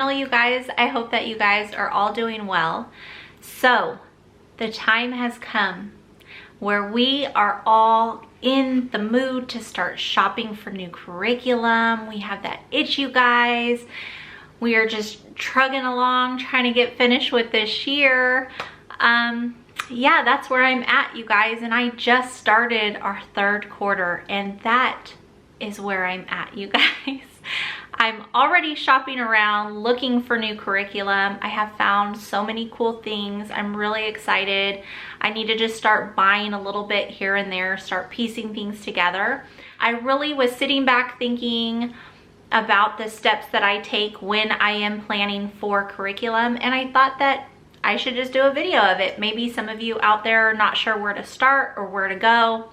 channel, you guys. I hope that you guys are all doing well. So, the time has come where we are all in the mood to start shopping for new curriculum. We have that itch, you guys. We are just trugging along, trying to get finished with this year. Yeah, that's where I'm at, you guys. And I just started our third quarter, and that is where I'm at, you guys. I'm already shopping around looking for new curriculum. I have found so many cool things. I'm really excited. I need to just start buying a little bit here and there, start piecing things together. I really was sitting back thinking about the steps that I take when I am planning for curriculum, and I thought that I should just do a video of it. Maybe some of you out there are not sure where to start or where to go.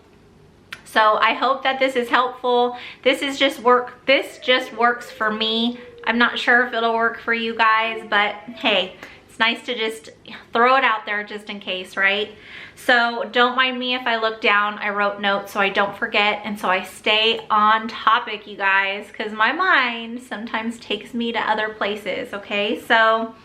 So I hope that this is helpful. This just works for me. I'm not sure if it'll work for you guys, but hey, it's nice to just throw it out there just in case, right? So don't mind me if I look down. I wrote notes so I don't forget, and so I stay on topic, you guys, because my mind sometimes takes me to other places, okay? So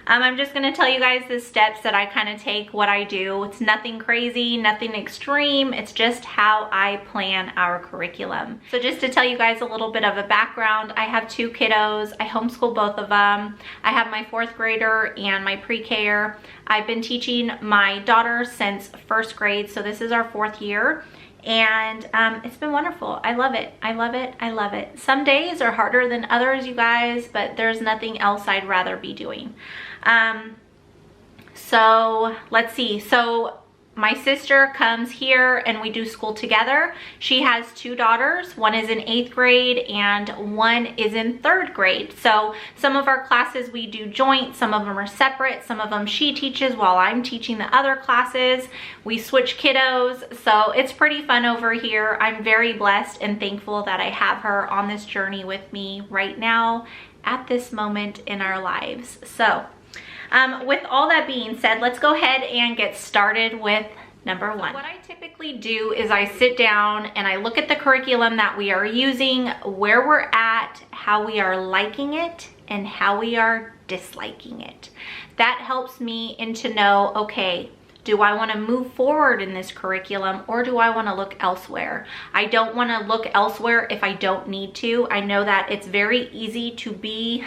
I'm just gonna tell you guys the steps that I kind of take, what I do. It's nothing crazy, nothing extreme. It's just how I plan our curriculum. So just to tell you guys a little bit of a background, I have two kiddos. I homeschool both of them. I have my fourth grader and my pre-K-er. I've been teaching my daughter since first grade, so this is our fourth year. And it's been wonderful. I love it. I love it. I love it. Some days are harder than others, you guys, but there's nothing else I'd rather be doing. So let's see. So my sister comes here and we do school together. She has two daughters. One is in 8th grade and one is in 3rd grade. So some of our classes we do joint, some of them are separate, some of them she teaches while I'm teaching the other classes. We switch kiddos, so it's pretty fun over here. I'm very blessed and thankful that I have her on this journey with me right now at this moment in our lives. So with all that being said, let's go ahead and get started with number one. What I typically do is I sit down and I look at the curriculum that we are using, where we're at, how we are liking it, and how we are disliking it. That helps me to know, okay, do I want to move forward in this curriculum or do I want to look elsewhere? I don't want to look elsewhere if I don't need to. I know that it's very easy to be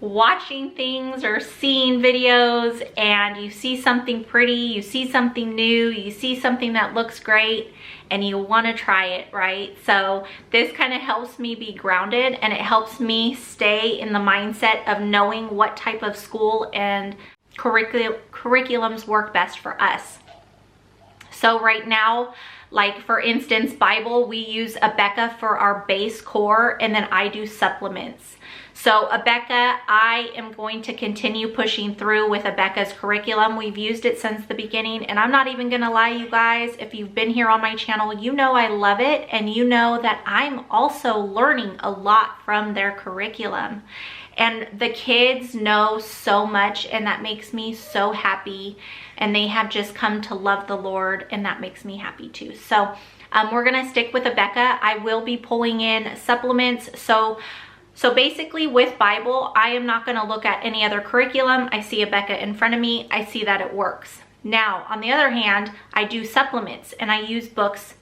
watching things or seeing videos and you see something pretty, you see something new, you see something that looks great and you want to try it, right? So this kind of helps me be grounded and it helps me stay in the mindset of knowing what type of school and curriculums work best for us. So right now, like for instance, Bible, we use Abeka for our base core and then I do supplements. So Abeka, I am going to continue pushing through with Abeka's curriculum. We've used it since the beginning and I'm not even gonna lie, you guys, if you've been here on my channel, you know I love it and you know that I'm also learning a lot from their curriculum. And the kids know so much and that makes me so happy, and they have just come to love the Lord and that makes me happy too. So we're gonna stick with Abeka. I will be pulling in supplements. So basically with Bible, I am not gonna look at any other curriculum. I see Abeka in front of me, I see that it works. Now, on the other hand, I do supplements and I use books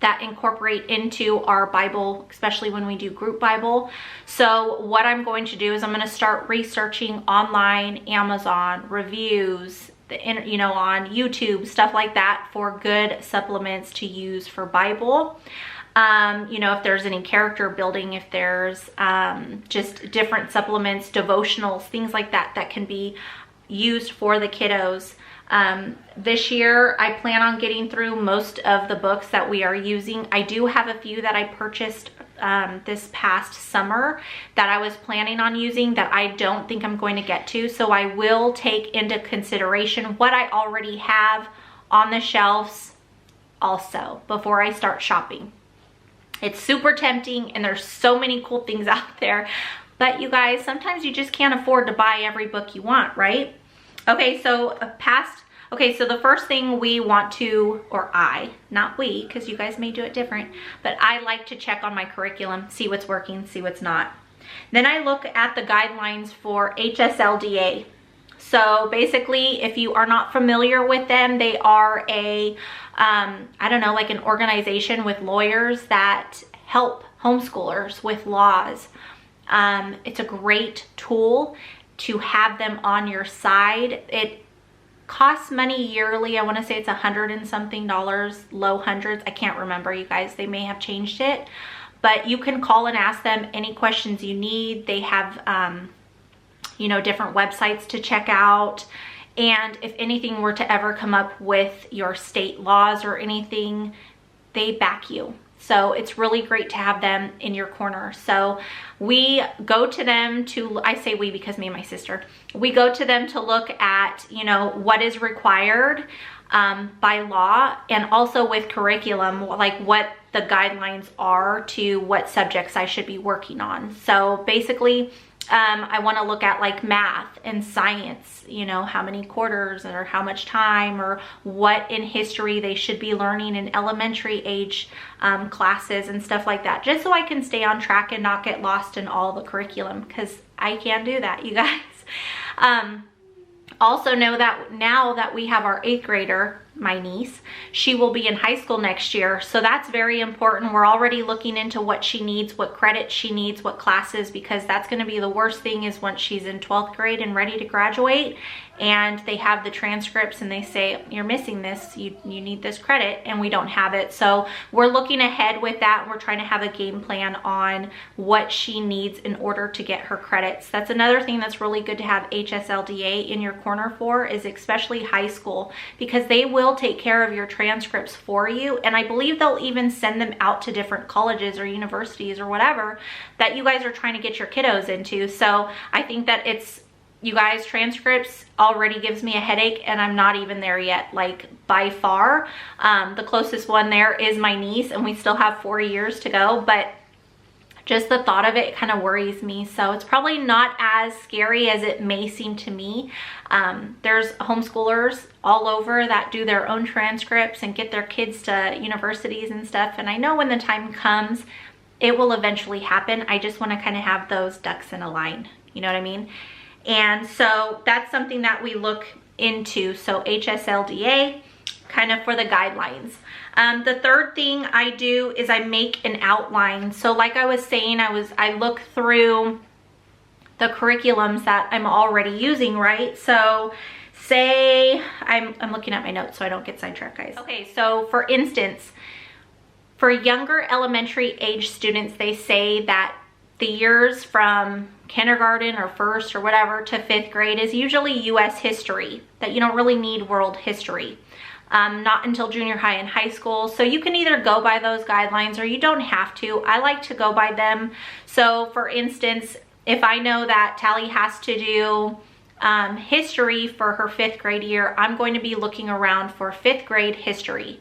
that incorporate into our Bible, especially when we do group Bible. So what I'm going to do is I'm going to start researching online, Amazon, reviews, on YouTube, stuff like that for good supplements to use for Bible. If there's any character building, if there's just different supplements, devotionals, things like that that can be used for the kiddos. This year I plan on getting through most of the books that we are using. I do have a few that I purchased this past summer that I was planning on using that I don't think I'm going to get to, so I will take into consideration what I already have on the shelves also before I start shopping. It's super tempting and there's so many cool things out there, but you guys, sometimes you just can't afford to buy every book you want, right? Okay, so the first thing we want to, or I, not we, because you guys may do it different, but I like to check on my curriculum, see what's working, see what's not. Then I look at the guidelines for HSLDA. So basically, if you are not familiar with them, they are a, I don't know, like an organization with lawyers that help homeschoolers with laws. It's a great tool to have them on your side. It costs money yearly. I want to say it's $100 and something, low hundreds. I can't remember, you guys. They may have changed it. But you can call and ask them any questions you need. They have, you know, different websites to check out. And if anything were to ever come up with your state laws or anything, they back you. So it's really great to have them in your corner. So we go to them to, I say we because me and my sister, we go to them to look at, you know, what is required by law, and also with curriculum, like what the guidelines are to what subjects I should be working on. So basically, I want to look at like math and science, you know, how many quarters or how much time, or what in history they should be learning in elementary age classes and stuff like that, just so I can stay on track and not get lost in all the curriculum, because I can't do that, you guys. Also know that now that we have our 8th grader, my niece, she will be in high school next year. So that's very important. We're already looking into what she needs, what credits she needs, what classes, because that's going to be the worst thing is once she's in 12th grade and ready to graduate and they have the transcripts and they say, you're missing this, you need this credit, and we don't have it. So we're looking ahead with that. We're trying to have a game plan on what she needs in order to get her credits. That's another thing that's really good to have HSLDA in your corner for, is especially high school, because they will take care of your transcripts for you. And I believe they'll even send them out to different colleges or universities or whatever that you guys are trying to get your kiddos into. So I think that it's, you guys, transcripts already gives me a headache, and I'm not even there yet, like by far. The closest one there is my niece, and we still have 4 years to go, but just the thought of it kind of worries me. So it's probably not as scary as it may seem to me. There's homeschoolers all over that do their own transcripts and get their kids to universities and stuff. And I know when the time comes, it will eventually happen. I just want to kind of have those ducks in a line. You know what I mean? And so that's something that we look into. So HSLDA, kind of for the guidelines. The third thing I do is I make an outline. So like I was saying, I look through the curriculums that I'm already using, right? So say, I'm looking at my notes so I don't get sidetracked, guys. Okay, so for instance, for younger elementary age students, they say that the years from kindergarten or first or whatever to 5th grade is usually US history, that you don't really need world history. Not until junior high and high school. So you can either go by those guidelines or you don't have to. I like to go by them. So for instance, if I know that Tally has to do history for her 5th grade year, I'm going to be looking around for 5th grade history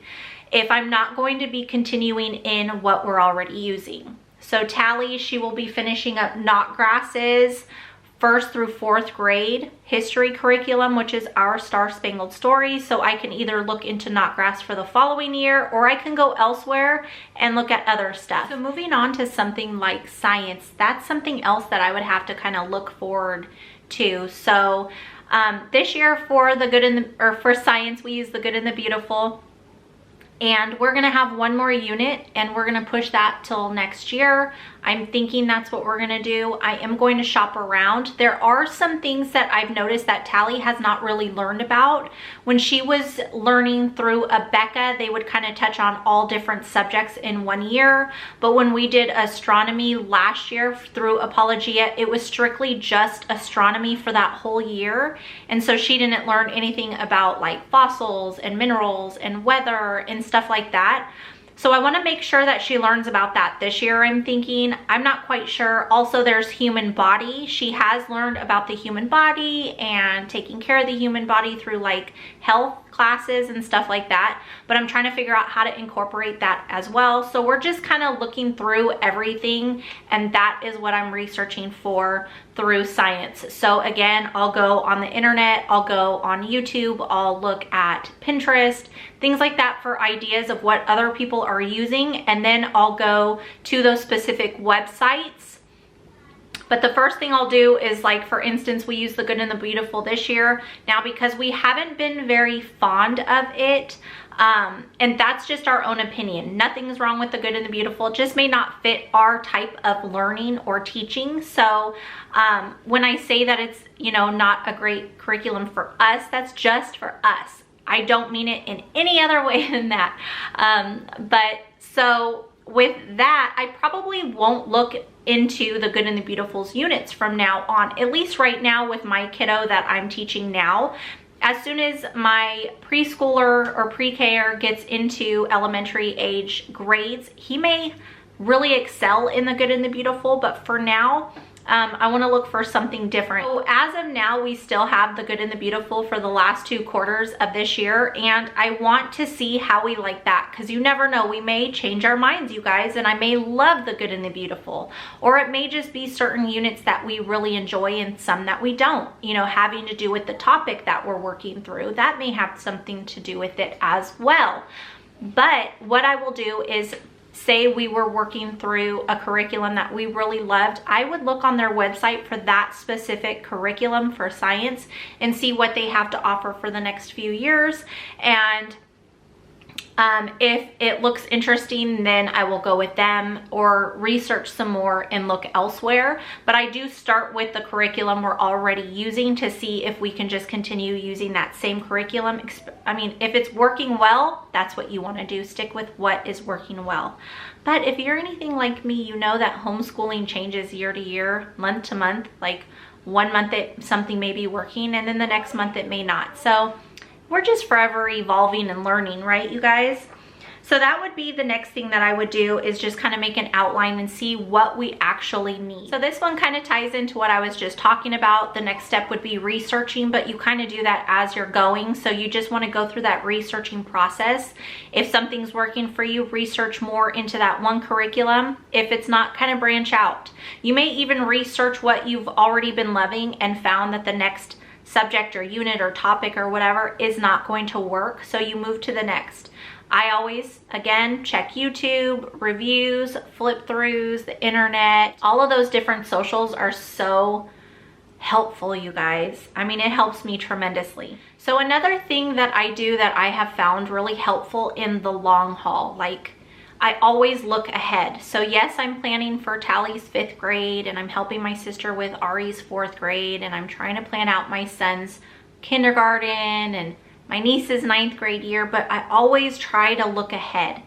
if I'm not going to be continuing in what we're already using. So Tally, she will be finishing up Notgrass's 1st through 4th grade history curriculum, which is our Star Spangled Story. So I can either look into Notgrass for the following year, or I can go elsewhere and look at other stuff. So moving on to something like science, that's something else that I would have to kind of look forward to. So this year for the good and the, or for science, we use The Good and the Beautiful. And we're gonna have one more unit, and we're gonna push that till next year. I'm thinking that's what we're gonna do. I am going to shop around. There are some things that I've noticed that Tally has not really learned about. When she was learning through Abeka, they would kind of touch on all different subjects in one year. But when we did astronomy last year through Apologia, it was strictly just astronomy for that whole year. And so she didn't learn anything about like fossils and minerals and weather and stuff like that. So I want to make sure that she learns about that this year, I'm thinking. I'm not quite sure. Also, there's human body. She has learned about the human body and taking care of the human body through like health classes and stuff like that. But I'm trying to figure out how to incorporate that as well. So we're just kind of looking through everything, and that is what I'm researching for through science. So again, I'll go on the internet, I'll go on YouTube, I'll look at Pinterest, things like that for ideas of what other people are using, and then I'll go to those specific websites But the first thing I'll do is, like, for instance, we use the Good and the Beautiful this year. Now, because we haven't been very fond of it, and that's just our own opinion. Nothing's wrong with the Good and the Beautiful. It just may not fit our type of learning or teaching. So when I say that it's, you know, not a great curriculum for us, that's just for us. I don't mean it in any other way than that. But so with that, I probably won't look into the Good and the Beautiful's units from now on, at least right now with my kiddo that I'm teaching now. As soon as my preschooler or pre-K-er gets into elementary age grades, he may really excel in the Good and the Beautiful, but for now, I want to look for something different. So as of now, we still have the Good and the Beautiful for the last 2 quarters of this year, and I want to see how we like that, because you never know, we may change our minds, you guys, and I may love the Good and the Beautiful, or it may just be certain units that we really enjoy and some that we don't, you know, having to do with the topic that we're working through. That may have something to do with it as well. But what I will do is, say we were working through a curriculum that we really loved, I would look on their website for that specific curriculum for science and see what they have to offer for the next few years. And if it looks interesting, then I will go with them or research some more and look elsewhere. But I do start with the curriculum we're already using to see if we can just continue using that same curriculum. I mean, if it's working well, that's what you want to do. Stick with what is working well. But if you're anything like me, you know that homeschooling changes year to year, month to month. Like 1 month something may be working and then the next month it may not. So we're just forever evolving and learning, right, you guys? So that would be the next thing that I would do, is just kind of make an outline and see what we actually need. So this one kind of ties into what I was just talking about. The next step would be researching, but you kind of do that as you're going. So you just want to go through that researching process. If something's working for you, research more into that one curriculum. If it's not, kind of branch out. You may even research what you've already been loving and found that the next subject or unit or topic or whatever is not going to work, so you move to the next. I always, again, check YouTube, reviews, flip throughs, the internet. All of those different socials are so helpful, you guys. I mean, it helps me tremendously. So another thing that I do that I have found really helpful in the long haul, like, I always look ahead. So yes, I'm planning for Tally's 5th grade, and I'm helping my sister with Ari's 4th grade, and I'm trying to plan out my son's kindergarten and my niece's 9th grade year, but I always try to look ahead.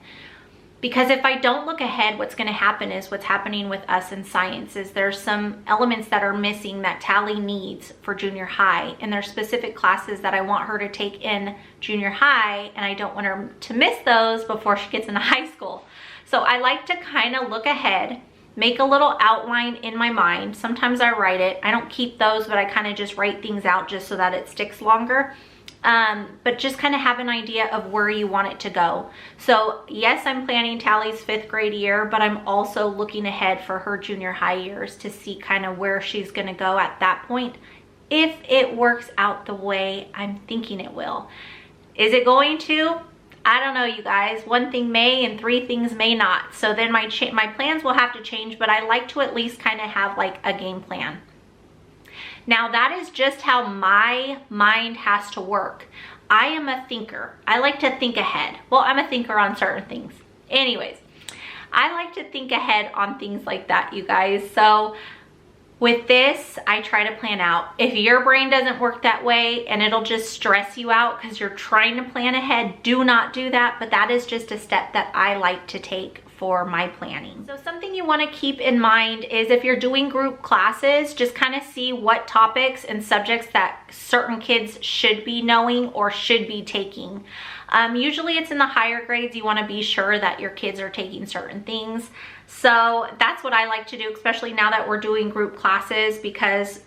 Because if I don't look ahead, what's going to happen is what's happening with us in science is there's some elements that are missing that Tally needs for junior high. And there's specific classes that I want her to take in junior high, and I don't want her to miss those before she gets into high school. So I like to kind of look ahead, make a little outline in my mind. Sometimes I write it. I don't keep those, but I kind of just write things out just so that it sticks longer. But just kind of have an idea of where you want it to go. So yes, I'm planning Tally's 5th grade year, but I'm also looking ahead for her junior high years to see kind of where she's going to go at that point, if it works out the way I'm thinking it will. Is it going to? I don't know, you guys. One thing may and 3 things may not. So then my plans will have to change, but I like to at least kind of have like a game plan. Now that is just how my mind has to work. I am a thinker. I like to think ahead. Well, I'm a thinker on certain things. Anyways, I like to think ahead on things like that, you guys. So with this, I try to plan out. If your brain doesn't work that way and it'll just stress you out because you're trying to plan ahead, do not do that. But that is just a step that I like to take for my planning. So something you want to keep in mind is if you're doing group classes, just kind of see what topics and subjects that certain kids should be knowing or should be taking. Usually it's in the higher grades. You want to be sure that your kids are taking certain things. So that's what I like to do, especially now that we're doing group classes, because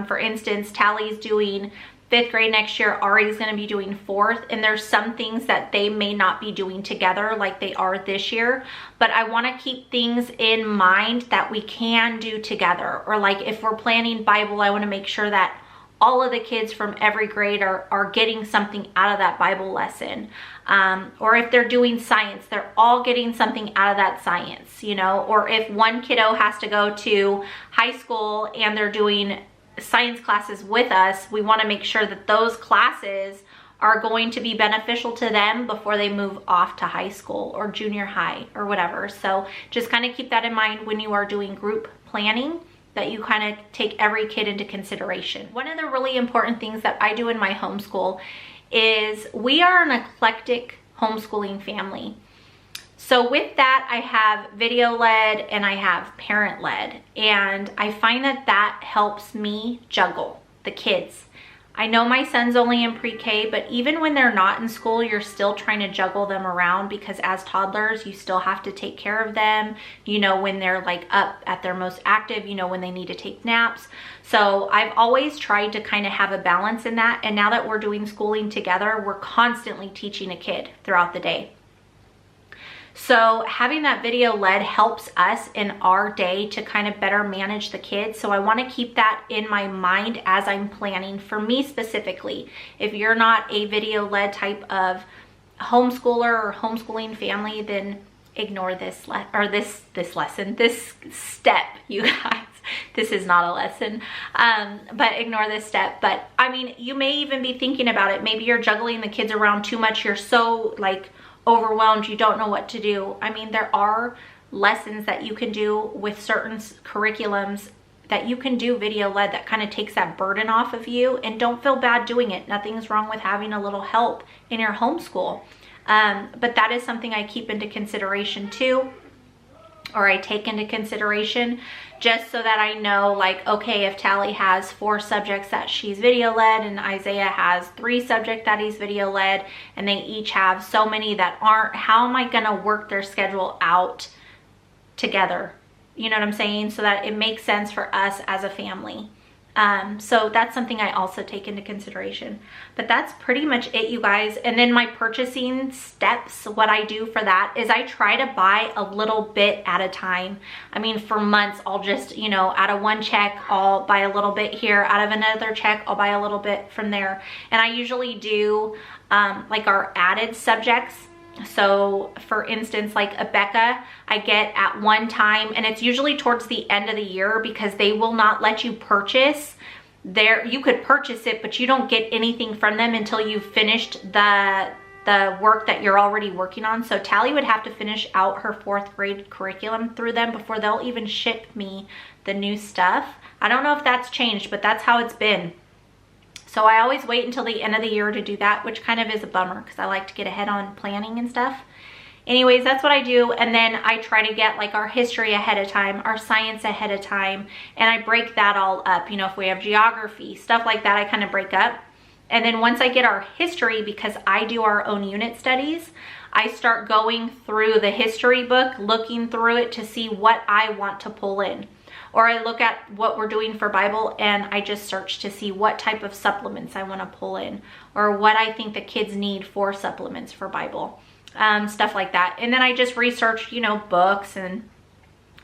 for instance, Tally's doing 5th grade next year, Ari's going to be doing 4th, and there's some things that they may not be doing together like they are this year, but I want to keep things in mind that we can do together. Or like if we're planning Bible, I want to make sure that all of the kids from every grade are getting something out of that Bible lesson. Or if they're doing science, they're all getting something out of that science, you know. Or if one kiddo has to go to high school and they're doing science classes with us, we want to make sure that those classes are going to be beneficial to them before they move off to high school or junior high or whatever. So just kind of keep that in mind when you are doing group planning, that you kind of take every kid into consideration. One of the really important things that I do in my homeschool is we are an eclectic homeschooling family. So with that, I have video led and I have parent led, and I find that that helps me juggle the kids. I know my son's only in pre-K, but even when they're not in school, you're still trying to juggle them around, because as toddlers, you still have to take care of them. You know, when they're like up at their most active, you know, when they need to take naps. So I've always tried to kind of have a balance in that. And now that we're doing schooling together, we're constantly teaching a kid throughout the day. So having that video led helps us in our day to kind of better manage the kids. So I want to keep that in my mind as I'm planning for me specifically. If you're not a video led type of homeschooler or homeschooling family, then ignore this step, you guys. This is not a lesson, but ignore this step. But I mean, you may even be thinking about it. Maybe you're juggling the kids around too much. You're so like overwhelmed, you don't know what to do. I mean, there are lessons that you can do with certain curriculums that you can do video led that kind of takes that burden off of you, and don't feel bad doing it. Nothing's wrong with having a little help in your homeschool. But that is something I keep into consideration too, or I take into consideration, just so that I know, like, okay, if Tally has 4 subjects that she's video led and Isaiah has 3 subjects that he's video led, and they each have so many that aren't, how am I gonna work their schedule out together? You know what I'm saying? So that it makes sense for us as a family. So that's something I also take into consideration. But that's pretty much it, you guys. And then my purchasing steps, what I do for that is I try to buy a little bit at a time. I mean, for months, I'll just, you know, out of one check, I'll buy a little bit here. Out of another check, I'll buy a little bit from there. And I usually do like our added subjects. So for instance, like Abeka, I get at one time, and it's usually towards the end of the year, because they will not let you purchase there. You could purchase it, but you don't get anything from them until you've finished the work that you're already working on. So Tally would have to finish out her 4th grade curriculum through them before they'll even ship me the new stuff. I don't know if that's changed, but that's how it's been. So I always wait until the end of the year to do that, which kind of is a bummer because I like to get ahead on planning and stuff. Anyways, that's what I do. And then I try to get like our history ahead of time, our science ahead of time, and I break that all up. You know, if we have geography, stuff like that, I kind of break up. And then once I get our history, because I do our own unit studies, I start going through the history book, looking through it to see what I want to pull in. Or I look at what we're doing for Bible and I just search to see what type of supplements I want to pull in, or what I think the kids need for supplements for Bible, stuff like that. And then I just research, you know, books and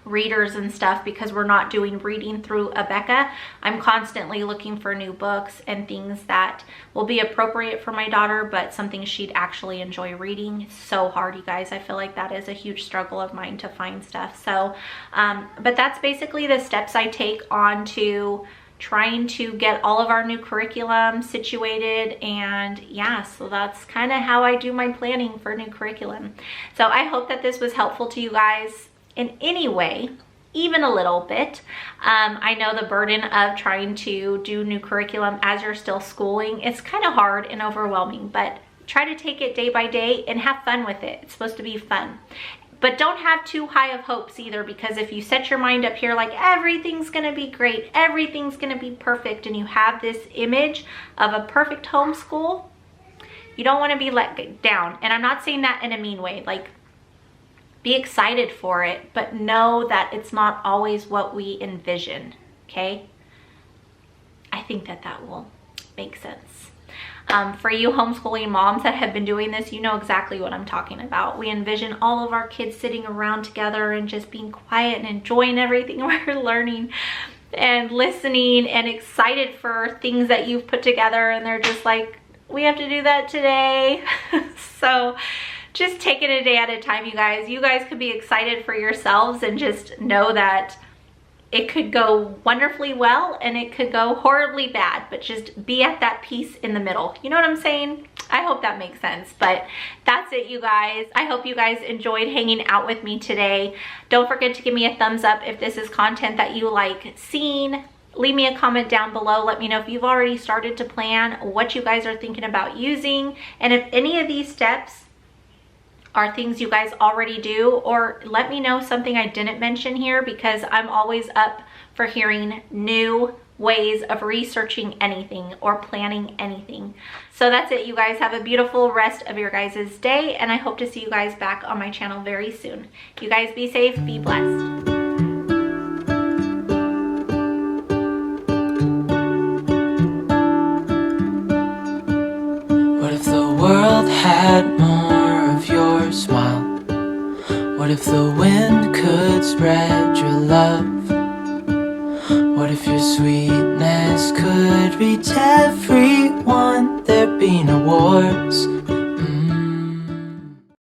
readers and stuff, because we're not doing reading through Abeka. I'm constantly looking for new books and things that will be appropriate for my daughter, but something she'd actually enjoy reading. It's so hard, you guys. I feel like that is a huge struggle of mine to find stuff. So, but that's basically the steps I take on to trying to get all of our new curriculum situated. And yeah, so that's kind of how I do my planning for new curriculum. So I hope that this was helpful to you guys in any way, even a little bit. I know the burden of trying to do new curriculum as you're still schooling, it's kind of hard and overwhelming, but try to take it day by day and have fun with it. It's supposed to be fun. But don't have too high of hopes either, because if you set your mind up here like everything's gonna be great, everything's gonna be perfect, and you have this image of a perfect homeschool, you don't wanna be let down. And I'm not saying that in a mean way, like, be excited for it, but know that it's not always what we envision, okay? I think that that will make sense. For you homeschooling moms that have been doing this, you know exactly what I'm talking about. We envision all of our kids sitting around together and just being quiet and enjoying everything we're learning. and listening and excited for things that you've put together, and they're just like, we have to do that today. So just take it a day at a time, you guys. You guys could be excited for yourselves and just know that it could go wonderfully well and it could go horribly bad, but just be at that peace in the middle. You know what I'm saying? I hope that makes sense, but that's it, you guys. I hope you guys enjoyed hanging out with me today. Don't forget to give me a thumbs up if this is content that you like seeing. Leave me a comment down below. Let me know if you've already started to plan, what you guys are thinking about using, and if any of these steps are things you guys already do, or let me know something I didn't mention here, because I'm always up for hearing new ways of researching anything or planning anything. So that's it, you guys. Have a beautiful rest of your guys' day, and I hope to see you guys back on my channel very soon. You guys be safe, be blessed. What if the world had more of your smile? What if the wind could spread your love? What if your sweetness could reach everyone? There'd be no wars,